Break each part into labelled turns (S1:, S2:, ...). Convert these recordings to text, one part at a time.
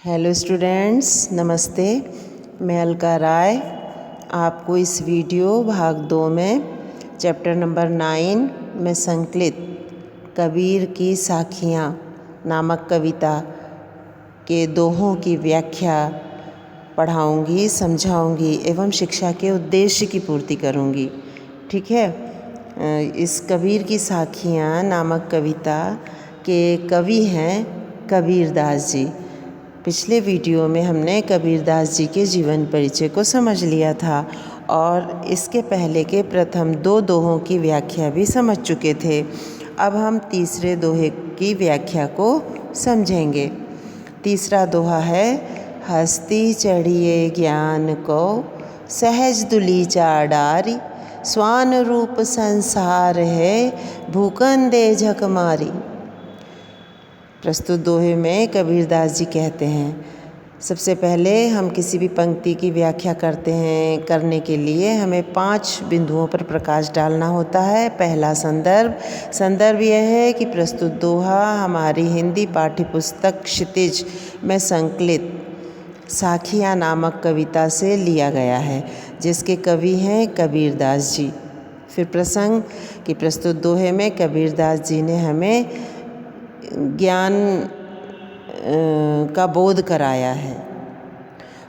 S1: Hello students, नमस्ते। मैं अलका राय आपको इस वीडियो भाग 2 में चैप्टर नंबर 9 में संकलित कबीर की साखियाँ नामक कविता के दोहों की व्याख्या पढ़ाऊँगी, समझाऊँगी एवं शिक्षा के उद्देश्य की पूर्ति करूँगी। ठीक है। इस कबीर की साखियाँ नामक कविता के कवि हैं कबीरदास जी। पिछले वीडियो में हमने कबीरदास जी के जीवन परिचय को समझ लिया था और इसके पहले के प्रथम 2 दोहों की व्याख्या भी समझ चुके थे। अब हम तीसरे दोहे की व्याख्या को समझेंगे। तीसरा दोहा है, हस्ती चढ़िए ज्ञान को सहज दुलीचा डारी, स्वान रूप संसार है भूकन दे झक मारी। प्रस्तुत दोहे में कबीरदास जी कहते हैं, सबसे पहले हम किसी भी पंक्ति की व्याख्या करने के लिए हमें 5 बिंदुओं पर प्रकाश डालना होता है। पहला संदर्भ यह है कि प्रस्तुत दोहा हमारी हिंदी पाठ्यपुस्तक क्षितिज में संकलित साखियाँ नामक कविता से लिया गया है, जिसके कवि हैं कबीरदास जी। फिर प्रसंग कि प्रस्तुत दोहे में कबीरदास जी ने हमें ज्ञान का बोध कराया है।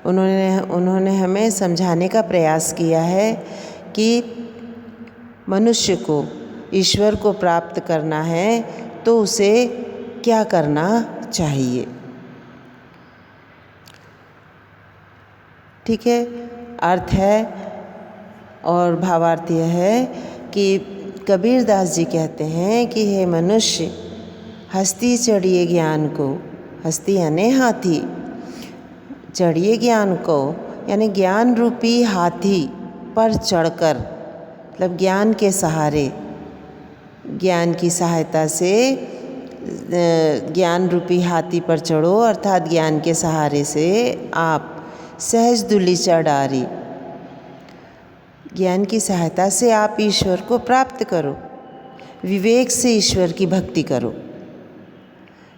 S1: उन्होंने हमें समझाने का प्रयास किया है कि मनुष्य को ईश्वर को प्राप्त करना है तो उसे क्या करना चाहिए। ठीक है। अर्थ है और भावार्थ यह है कि कबीरदास जी कहते हैं कि हे मनुष्य, हस्ती चढ़िए ज्ञान को, हस्ती यानी हाथी, चढ़िए ज्ञान को यानी ज्ञान रूपी हाथी पर चढ़कर, मतलब ज्ञान के सहारे, ज्ञान की सहायता से ज्ञान रूपी हाथी पर चढ़ो, अर्थात ज्ञान के सहारे से आप सहज दुलीचा डारी, ज्ञान की सहायता से आप ईश्वर को प्राप्त करो, विवेक से ईश्वर की भक्ति करो।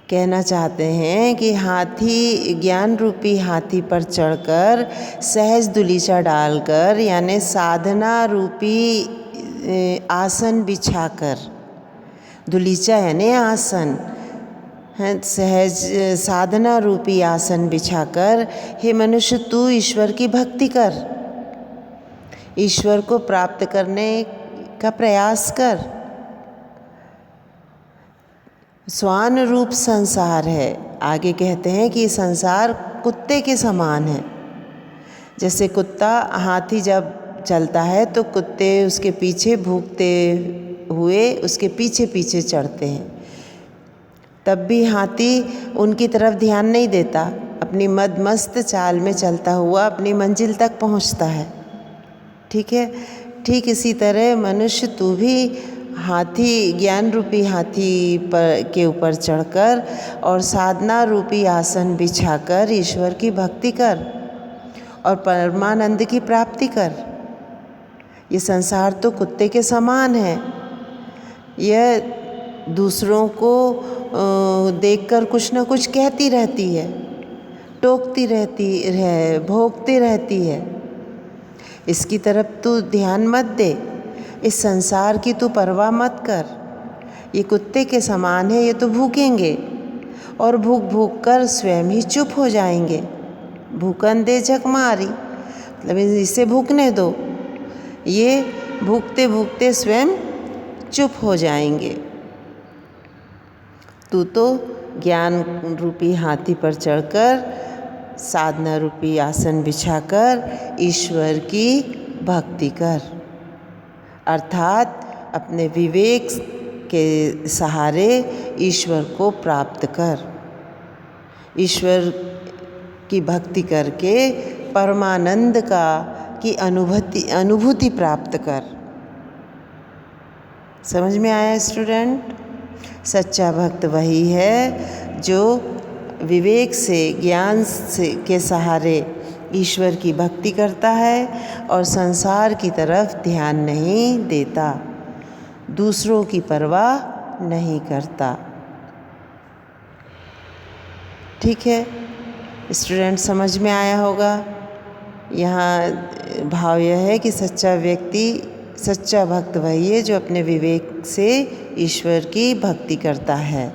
S1: कहना चाहते हैं कि हाथी, ज्ञान रूपी हाथी पर चढ़कर सहज दुलीचा डालकर यानी साधना रूपी आसन बिछाकर, दुलीचा यानी आसन है, सहज साधना रूपी आसन बिछाकर हे मनुष्य तू ईश्वर की भक्ति कर, ईश्वर को प्राप्त करने का प्रयास कर। स्वान रूप संसार है। आगे कहते हैं कि संसार कुत्ते के समान है। जैसे कुत्ता, हाथी जब चलता है तो कुत्ते उसके पीछे भूखते हुए उसके पीछे पीछे चढ़ते हैं, तब भी हाथी उनकी तरफ ध्यान नहीं देता, अपनी मदमस्त चाल में चलता हुआ अपनी मंजिल तक पहुंचता है। ठीक है। ठीक इसी तरह मनुष्य तू भी हाथी, ज्ञान रूपी हाथी के ऊपर चढ़कर और साधना रूपी आसन बिछाकर ईश्वर की भक्ति कर और परमानंद की प्राप्ति कर। ये संसार तो कुत्ते के समान है। यह दूसरों को देखकर कुछ न कुछ कहती रहती है, टोकती रहती है, भोंकती रहती है। इसकी तरफ तू ध्यान मत दे, इस संसार की तू परवाह मत कर। ये कुत्ते के समान है, ये तो भूखेंगे और भूख भूख कर स्वयं ही चुप हो जाएंगे। भूकन दे झक मारी, मतलब इसे भूखने दो, ये भूखते भूखते स्वयं चुप हो जाएंगे। तू तो ज्ञान रूपी हाथी पर चढ़कर साधना रूपी आसन बिछाकर ईश्वर की भक्ति कर, अर्थात अपने विवेक के सहारे ईश्वर को प्राप्त कर, ईश्वर की भक्ति करके परमानंद की अनुभूति प्राप्त कर। समझ में आया स्टूडेंट? सच्चा भक्त वही है जो विवेक से, ज्ञान के सहारे ईश्वर की भक्ति करता है और संसार की तरफ ध्यान नहीं देता, दूसरों की परवाह नहीं करता। ठीक है। स्टूडेंट समझ में आया होगा। यहाँ भाव यह है कि सच्चा व्यक्ति, सच्चा भक्त वही है जो अपने विवेक से ईश्वर की भक्ति करता है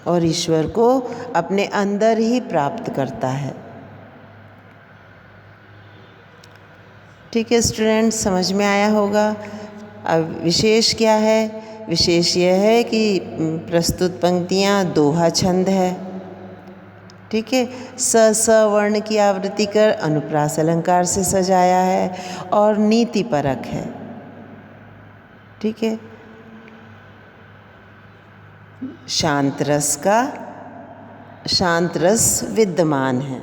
S1: और ईश्वर को अपने अंदर ही प्राप्त करता है। ठीक है स्टूडेंट, समझ में आया होगा। अब विशेष क्या है? विशेष यह है कि प्रस्तुत पंक्तियाँ दोहा छंद है। ठीक है, स वर्ण की आवृत्ति कर अनुप्रास अलंकार से सजाया है और नीति परक है। ठीक है, शांत रस विद्यमान है।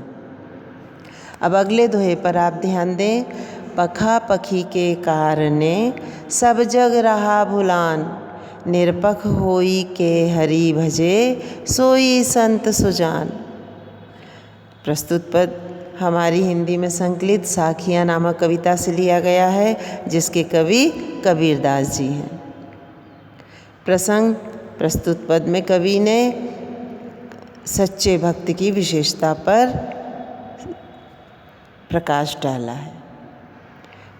S1: अब अगले दोहे पर आप ध्यान दें। पखा पखी के कारणे सब जग रहा भुलान, निरपख होई के हरि भजे सोई संत सुजान। प्रस्तुत पद हमारी हिंदी में संकलित साखियाँ नामक कविता से लिया गया है, जिसके कवि कबीरदास जी हैं। प्रसंग, प्रस्तुत पद में कवि ने सच्चे भक्त की विशेषता पर प्रकाश डाला है।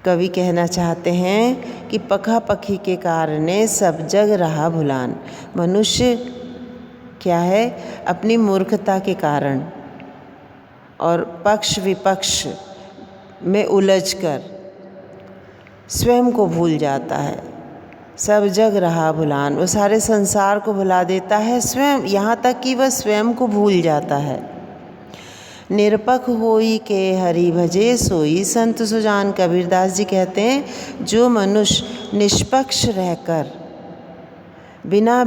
S1: कवि कहना चाहते हैं कि पखा पखी के कारणे सब जग रहा भुलान। मनुष्य क्या है? अपनी मूर्खता के कारण और पक्ष विपक्ष में उलझकर स्वयं को भूल जाता है। सब जग रहा भुलान, वो सारे संसार को भुला देता है, स्वयं, यहाँ तक कि वह स्वयं को भूल जाता है। निरपख होई के हरि भजे सोई संत सुजान। कबीरदास जी कहते हैं जो मनुष्य निष्पक्ष रहकर बिना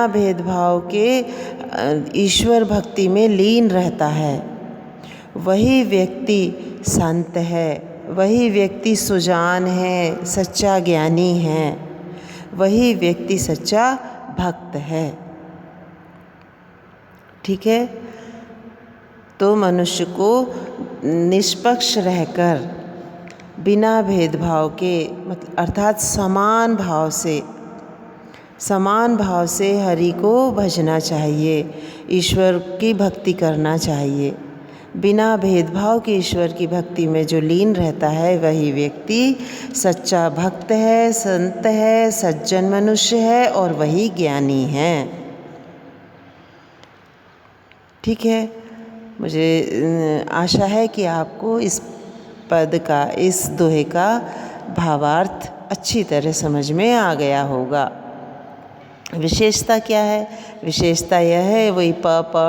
S1: भेदभाव के ईश्वर भक्ति में लीन रहता है, वही व्यक्ति संत है, वही व्यक्ति सुजान है, सच्चा ज्ञानी है, वही व्यक्ति सच्चा भक्त है। ठीक है, तो मनुष्य को निष्पक्ष रहकर बिना भेदभाव के, मतलब अर्थात समान भाव से हरि को भजना चाहिए, ईश्वर की भक्ति करना चाहिए। बिना भेदभाव के ईश्वर की भक्ति में जो लीन रहता है, वही व्यक्ति सच्चा भक्त है, संत है, सज्जन मनुष्य है और वही ज्ञानी है। ठीक है, मुझे आशा है कि आपको इस पद का, इस दोहे का भावार्थ अच्छी तरह समझ में आ गया होगा। विशेषता क्या है? विशेषता यह है, वही प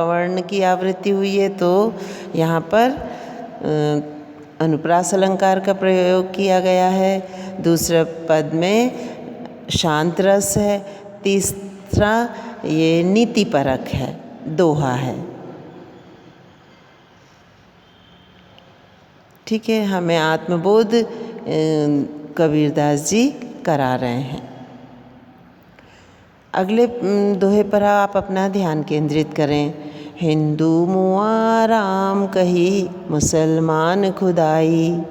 S1: वर्ण की आवृत्ति हुई है, तो यहाँ पर अनुप्रास अलंकार का प्रयोग किया गया है। दूसरे पद में शांत रस है। तीसरा ये नीति परक है, दोहा है। ठीक है, हमें आत्मबोध कबीरदास जी करा रहे हैं। अगले दोहे पर आप अपना ध्यान केंद्रित करें। हिंदू मुआ राम कही, मुसलमान खुदाई।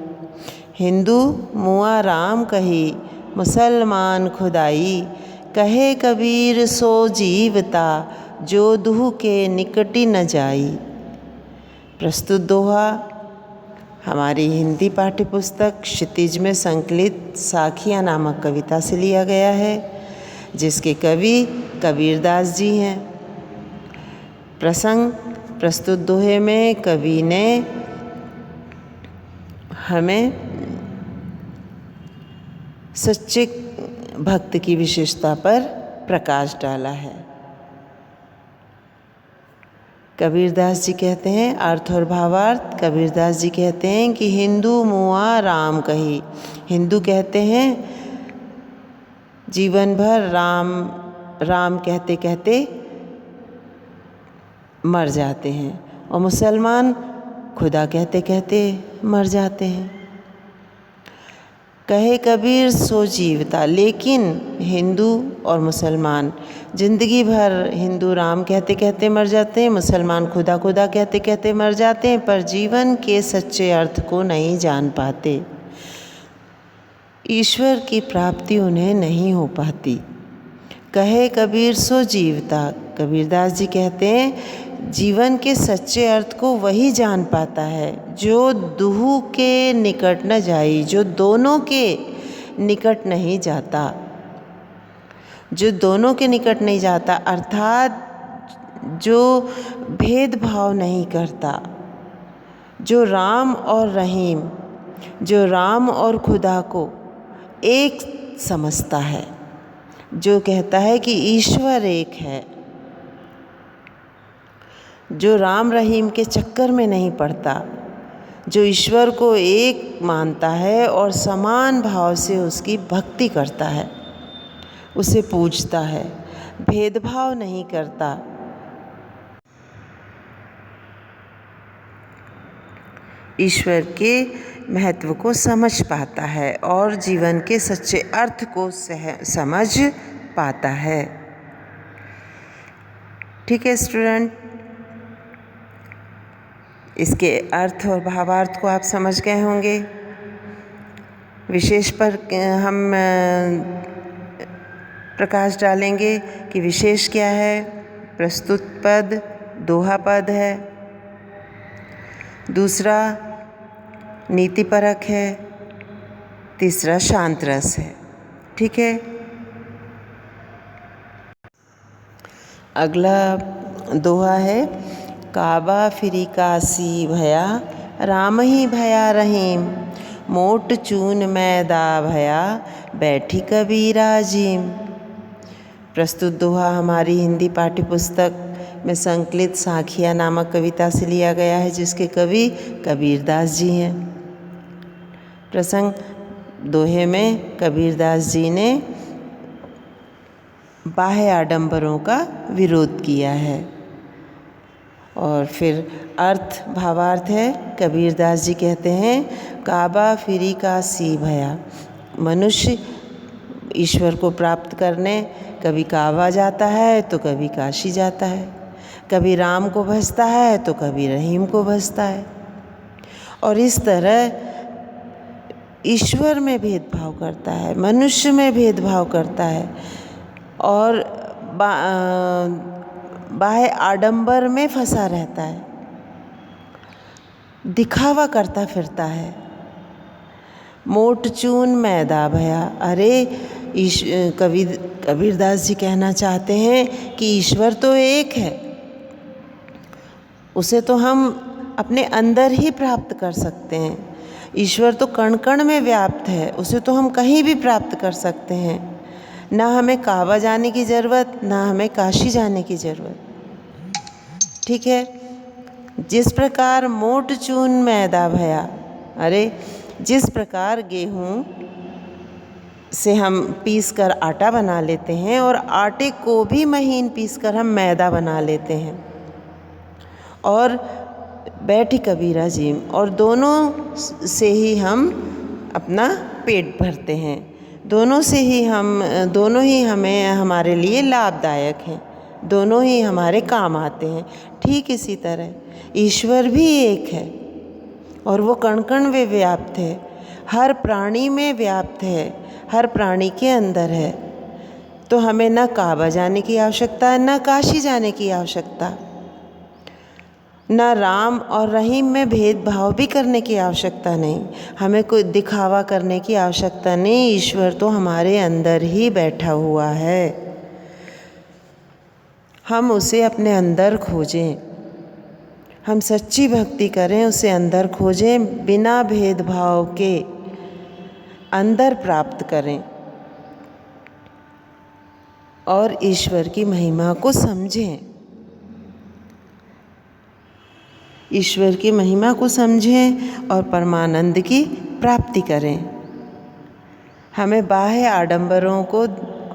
S1: हिंदू मुआ राम कही, मुसलमान खुदाई। कहे कबीर सो जीवता, जो दुह के निकटी न जाई। प्रस्तुत दोहा हमारी हिंदी पाठ्यपुस्तक क्षितिज में संकलित साखियाँ नामक कविता से लिया गया है, जिसके कवि कबीरदास जी हैं। प्रसंग, प्रस्तुत दोहे में कवि ने हमें सच्चे भक्त की विशेषता पर प्रकाश डाला है। कबीरदास जी कहते हैं, अर्थ और भावार्थ। कबीरदास जी कहते हैं कि हिंदू मुआ राम कही। हिंदू कहते हैं जीवन भर राम राम कहते कहते मर जाते हैं, और मुसलमान खुदा कहते कहते मर जाते हैं। कहे कबीर सो जीवता, लेकिन हिंदू और मुसलमान जिंदगी भर हिंदू राम कहते कहते मर जाते हैं, मुसलमान खुदा खुदा कहते कहते मर जाते हैं, पर जीवन के सच्चे अर्थ को नहीं जान पाते। ईश्वर की प्राप्ति उन्हें नहीं हो पाती। कहे कबीर सो जीवता। कबीरदास जी कहते हैं जीवन के सच्चे अर्थ को वही जान पाता है जो दुहु के निकट न जाई, जो दोनों के निकट नहीं जाता, जो दोनों के निकट नहीं जाता, अर्थात जो भेदभाव नहीं करता, जो राम और रहीम, जो राम और खुदा को एक समझता है, जो कहता है कि ईश्वर एक है, जो राम रहीम के चक्कर में नहीं पड़ता, जो ईश्वर को एक मानता है और समान भाव से उसकी भक्ति करता है, उसे पूजता है, भेदभाव नहीं करता, ईश्वर के महत्व को समझ पाता है और जीवन के सच्चे अर्थ को समझ पाता है। ठीक है स्टूडेंट, इसके अर्थ और भावार्थ को आप समझ गए होंगे। विशेष पर हम प्रकाश डालेंगे कि विशेष क्या है। प्रस्तुत पद दोहा पद है, दूसरा नीतिपरक है, तीसरा शांत रस है। ठीक है, अगला दोहा है, काबा फिरी काशी भया राम ही भया रहीम, मोट चून मैदा भया बैठी कबीरा जीम। प्रस्तुत दोहा हमारी हिंदी पाठ्य पुस्तक में संकलित साखिया नामक कविता से लिया गया है, जिसके कवि कबीरदास जी हैं। प्रसंग दोहे में कबीरदास जी ने बाह्य आडंबरों का विरोध किया है। और फिर अर्थ भावार्थ है, कबीरदास जी कहते हैं, काबा फिरी काशी भया, मनुष्य ईश्वर को प्राप्त करने कभी काबा जाता है तो कभी काशी जाता है, कभी राम को भजता है तो कभी रहीम को भजता है, और इस तरह ईश्वर में भेदभाव करता है, मनुष्य में भेदभाव करता है और बाह्य आडंबर में फंसा रहता है, दिखावा करता फिरता है। मोट चून मैदा भया, अरे कबीरदास जी कहना चाहते हैं कि ईश्वर तो एक है, उसे तो हम अपने अंदर ही प्राप्त कर सकते हैं। ईश्वर तो कण कण में व्याप्त है, उसे तो हम कहीं भी प्राप्त कर सकते हैं। ना हमें काबा जाने की ज़रूरत, ना हमें काशी जाने की ज़रूरत। ठीक है, जिस प्रकार मोट चून मैदा भया, अरे जिस प्रकार गेहूँ से हम पीस कर आटा बना लेते हैं और आटे को भी महीन पीस कर हम मैदा बना लेते हैं, और बैठी कबीरा जी, और दोनों से ही हम अपना पेट भरते हैं, दोनों ही हमें हमारे लिए लाभदायक हैं, दोनों ही हमारे काम आते हैं। ठीक इसी तरह ईश्वर भी एक है और वो कण कण में व्याप्त है, हर प्राणी में व्याप्त है, हर प्राणी के अंदर है। तो हमें न काबा जाने की आवश्यकता है, न काशी जाने की आवश्यकता, न राम और रहीम में भेदभाव भी करने की आवश्यकता नहीं, हमें कोई दिखावा करने की आवश्यकता नहीं। ईश्वर तो हमारे अंदर ही बैठा हुआ है, हम उसे अपने अंदर खोजें, हम सच्ची भक्ति करें, उसे अंदर खोजें, बिना भेदभाव के अंदर प्राप्त करें और ईश्वर की महिमा को समझें, ईश्वर की महिमा को समझें और परमानंद की प्राप्ति करें। हमें बाह्य आडंबरों को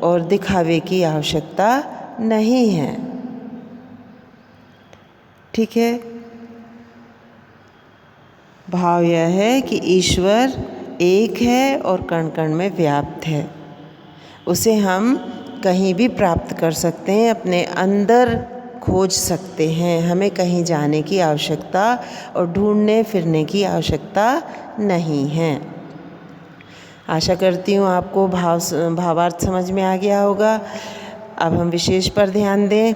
S1: और दिखावे की आवश्यकता नहीं है। ठीक है, भाव यह है कि ईश्वर एक है और कण कण में व्याप्त है, उसे हम कहीं भी प्राप्त कर सकते हैं, अपने अंदर खोज सकते हैं, हमें कहीं जाने की आवश्यकता और ढूंढने फिरने की आवश्यकता नहीं है। आशा करती हूँ आपको भावार्थ समझ में आ गया होगा। अब हम विशेष पर ध्यान दें।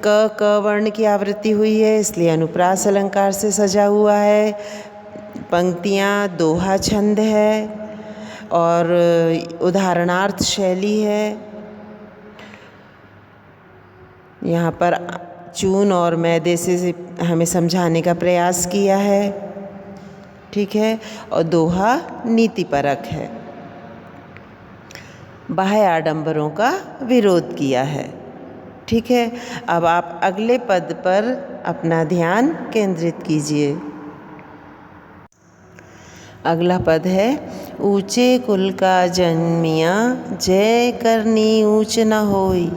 S1: क वर्ण की आवृत्ति हुई है, इसलिए अनुप्रास अलंकार से सजा हुआ है। पंक्तियाँ दोहा छंद है और उदाहरणार्थ शैली है। यहाँ पर चून और मैदे से हमें समझाने का प्रयास किया है, ठीक है। और दोहा नीतिपरक है, बाह्य आडंबरों का विरोध किया है, ठीक है। अब आप अगले पद पर अपना ध्यान केंद्रित कीजिए। अगला पद है, ऊंचे कुल का जन्मिया जय करनी ऊंच न होई,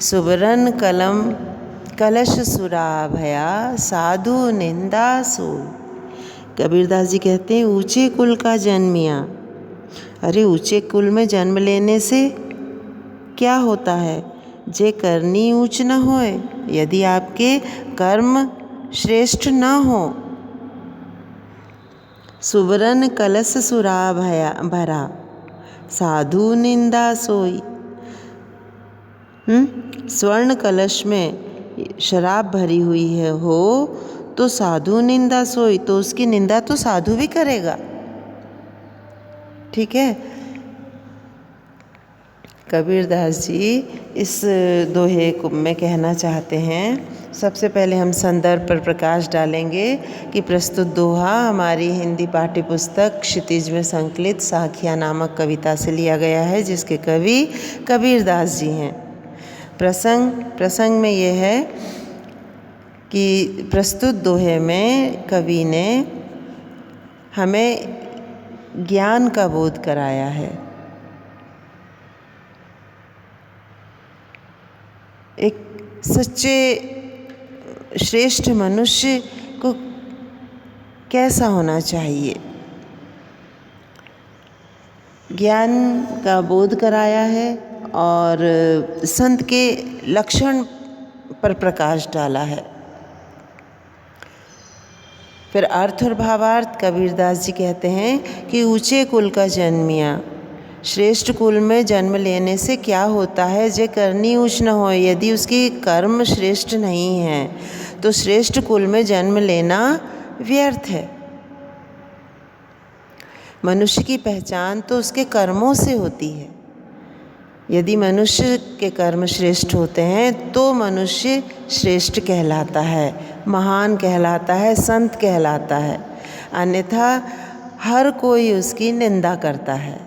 S1: सुबरन कलम कलश सुरा भया साधु निंदा सोई। कबीरदास जी कहते हैं ऊंचे कुल का जन्मिया। अरे ऊंचे कुल में जन्म लेने से क्या होता है? जे करनी ऊंच न होए, यदि आपके कर्म श्रेष्ठ न हो। सुवरन कलश सुरा भरा साधु निंदा सोई। स्वर्ण कलश में शराब भरी हुई है हो तो साधु निंदा सोई, तो उसकी निंदा तो साधु भी करेगा, ठीक है। कबीरदास जी इस दोहे में कहना चाहते हैं, सबसे पहले हम संदर्भ पर प्रकाश डालेंगे कि प्रस्तुत दोहा हमारी हिंदी पाठ्य पुस्तक क्षितिज में संकलित साखिया नामक कविता से लिया गया है, जिसके कवि कबीरदास जी हैं। प्रसंग में यह है कि प्रस्तुत दोहे में कवि ने हमें ज्ञान का बोध कराया है। एक सच्चे श्रेष्ठ मनुष्य को कैसा होना चाहिए, ज्ञान का बोध कराया है और संत के लक्षण पर प्रकाश डाला है। फिर अर्थ और भावार्थ कबीरदास जी कहते हैं कि ऊंचे कुल का जन्मिया, श्रेष्ठ कुल में जन्म लेने से क्या होता है? जे करनी ऊंच न हो, यदि उसकी कर्म श्रेष्ठ नहीं है तो श्रेष्ठ कुल में जन्म लेना व्यर्थ है। मनुष्य की पहचान तो उसके कर्मों से होती है। यदि मनुष्य के कर्म श्रेष्ठ होते हैं तो मनुष्य श्रेष्ठ कहलाता है, महान कहलाता है, संत कहलाता है। अन्यथा हर कोई उसकी निंदा करता है।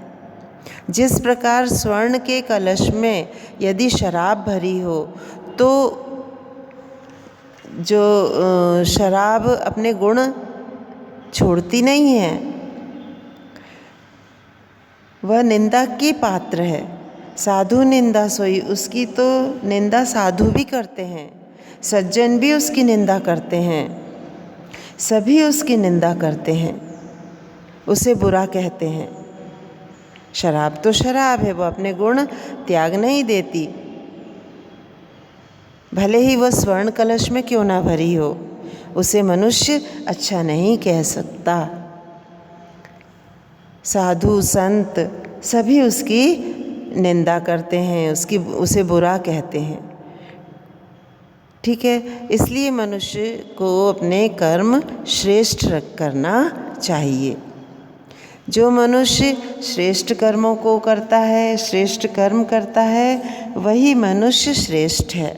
S1: जिस प्रकार स्वर्ण के कलश में यदि शराब भरी हो तो जो शराब अपने गुण छोड़ती नहीं है, वह निंदा की पात्र है। साधु निंदा सोई, उसकी तो निंदा साधु भी करते हैं, सज्जन भी उसकी निंदा करते हैं, सभी उसकी निंदा करते हैं, उसे बुरा कहते हैं। शराब तो शराब है, वो अपने गुण त्याग नहीं देती, भले ही वह स्वर्ण कलश में क्यों ना भरी हो, उसे मनुष्य अच्छा नहीं कह सकता। साधु संत सभी उसकी निंदा करते हैं, उसे बुरा कहते हैं, ठीक है। इसलिए मनुष्य को अपने कर्म श्रेष्ठ करना चाहिए। जो मनुष्य श्रेष्ठ कर्मों को करता है, श्रेष्ठ कर्म करता है, वही मनुष्य श्रेष्ठ है।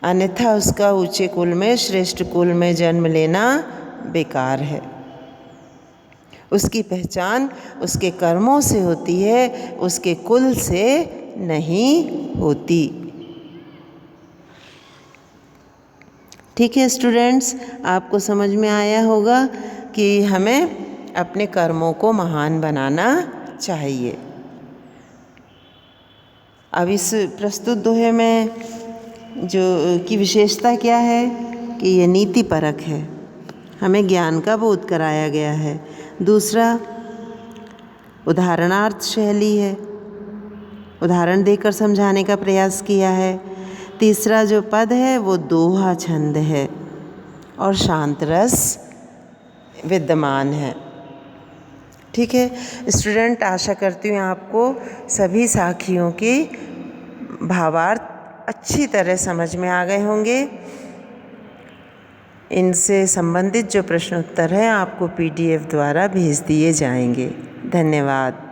S1: अन्यथा उसका ऊंचे कुल में, श्रेष्ठ कुल में जन्म लेना बेकार है। उसकी पहचान उसके कर्मों से होती है, उसके कुल से नहीं होती। ठीक है स्टूडेंट्स, आपको समझ में आया होगा कि हमें अपने कर्मों को महान बनाना चाहिए। अब इस प्रस्तुत दोहे में जो की विशेषता क्या है कि ये नीति परक है, हमें ज्ञान का बोध कराया गया है। दूसरा, उदाहरणार्थ शैली है, उदाहरण देकर समझाने का प्रयास किया है। तीसरा जो पद है वो दोहा छंद है और शांत रस विद्यमान है। ठीक है स्टूडेंट, आशा करती हूँ आपको सभी साखियों की भावार्थ अच्छी तरह समझ में आ गए होंगे। इनसे संबंधित जो प्रश्न उत्तर हैं आपको PDF द्वारा भेज दिए जाएंगे। धन्यवाद।